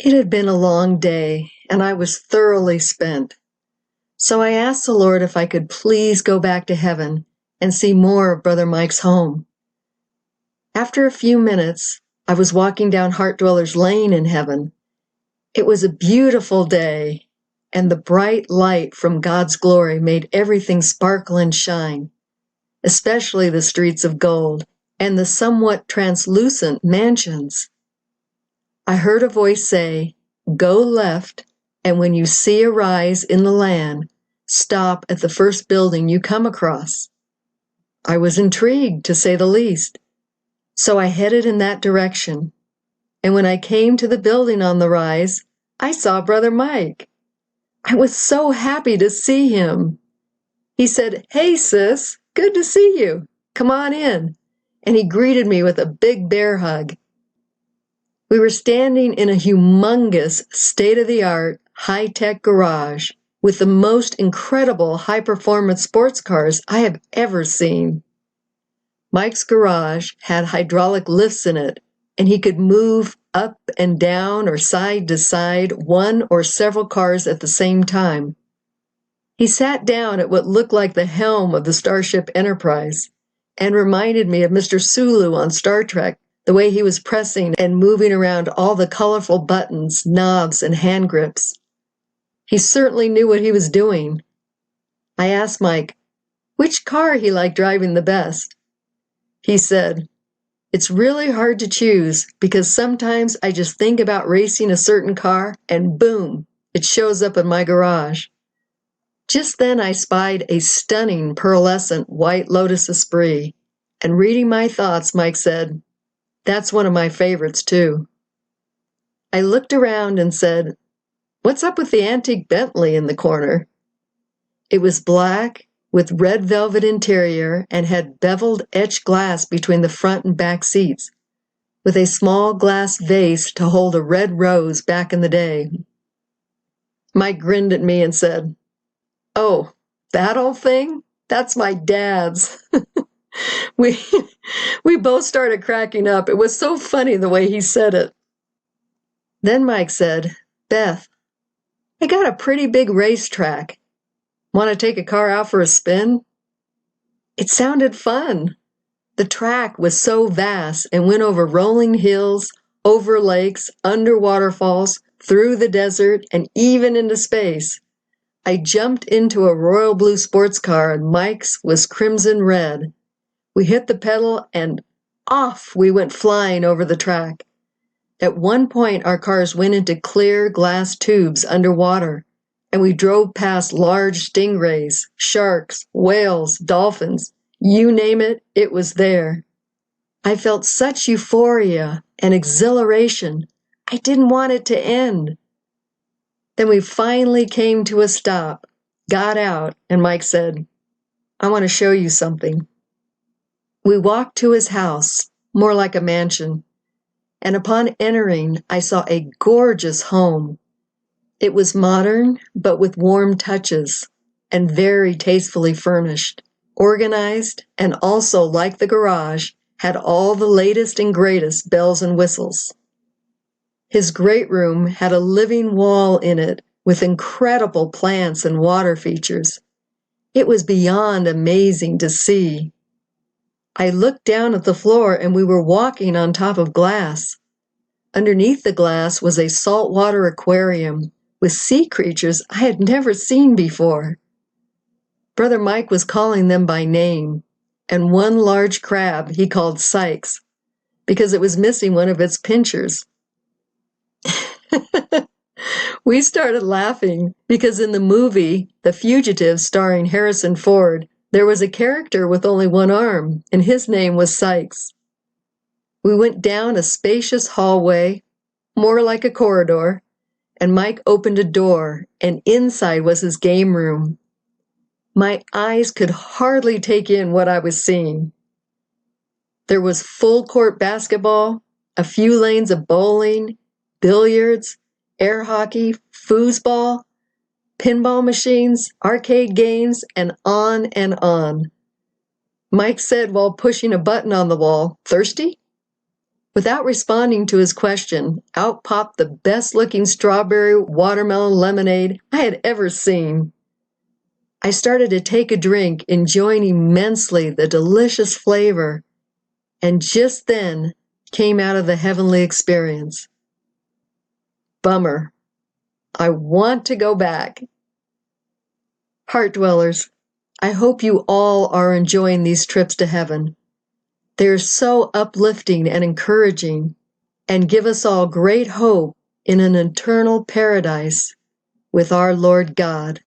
It had been a long day, and I was thoroughly spent. So I asked the Lord if I could please go back to heaven and see more of Brother Mike's home. After a few minutes, I was walking down Heart Dwellers Lane in heaven. It was a beautiful day, and the bright light from God's glory made everything sparkle and shine, especially the streets of gold and the somewhat translucent mansions. I heard a voice say, "Go left, and when you see a rise in the land, stop at the first building you come across." I was intrigued, to say the least, so I headed in that direction. And when I came to the building on the rise, I saw Brother Mike. I was so happy to see him. He said, "Hey, sis, good to see you. Come on in." And he greeted me with a big bear hug. We were standing in a humongous, state-of-the-art, high-tech garage with the most incredible high-performance sports cars I have ever seen. Mike's garage had hydraulic lifts in it, and he could move up and down or side to side one or several cars at the same time. He sat down at what looked like the helm of the Starship Enterprise and reminded me of Mr. Sulu on Star Trek, the way he was pressing and moving around all the colorful buttons, knobs, and hand grips. He certainly knew what he was doing. I asked Mike which car he liked driving the best. He said, "It's really hard to choose because sometimes I just think about racing a certain car and boom, it shows up in my garage." Just then I spied a stunning pearlescent white Lotus Esprit, and reading my thoughts, Mike said, "That's one of my favorites too." I looked around and said, "What's up with the antique Bentley in the corner?" It was black with red velvet interior and had beveled etched glass between the front and back seats, with a small glass vase to hold a red rose back in the day. Mike grinned at me and said, "Oh, that old thing? That's my dad's." We we both started cracking up. It was so funny the way he said it. Then Mike said, "Beth, I got a pretty big racetrack. Want to take a car out for a spin?" It sounded fun. The track was so vast and went over rolling hills, over lakes, under waterfalls, through the desert, and even into space. I jumped into a royal blue sports car and Mike's was crimson red. We hit the pedal and off we went flying over the track. At one point, our cars went into clear glass tubes underwater, and we drove past large stingrays, sharks, whales, dolphins. You name it, it was there. I felt such euphoria and exhilaration. I didn't want it to end. Then we finally came to a stop, got out, and Mike said, "I want to show you something." We walked to his house, more like a mansion, and upon entering, I saw a gorgeous home. It was modern, but with warm touches, and very tastefully furnished, organized, and also, like the garage, had all the latest and greatest bells and whistles. His great room had a living wall in it with incredible plants and water features. It was beyond amazing to see. I looked down at the floor and we were walking on top of glass. Underneath the glass was a saltwater aquarium with sea creatures I had never seen before. Brother Mike was calling them by name, and one large crab he called Sykes because it was missing one of its pinchers. We started laughing because in the movie The Fugitive starring Harrison Ford, there was a character with only one arm, and his name was Sykes. We went down a spacious hallway, more like a corridor, and Mike opened a door, and inside was his game room. My eyes could hardly take in what I was seeing. There was full-court basketball, a few lanes of bowling, billiards, air hockey, foosball, pinball machines, arcade games, and on and on. Mike said while pushing a button on the wall, "Thirsty?" Without responding to his question, out popped the best-looking strawberry watermelon lemonade I had ever seen. I started to take a drink, enjoying immensely the delicious flavor, and just then came out of the heavenly experience. Bummer. I want to go back. Heart dwellers, I hope you all are enjoying these trips to heaven. They are so uplifting and encouraging, and give us all great hope in an eternal paradise with our Lord God.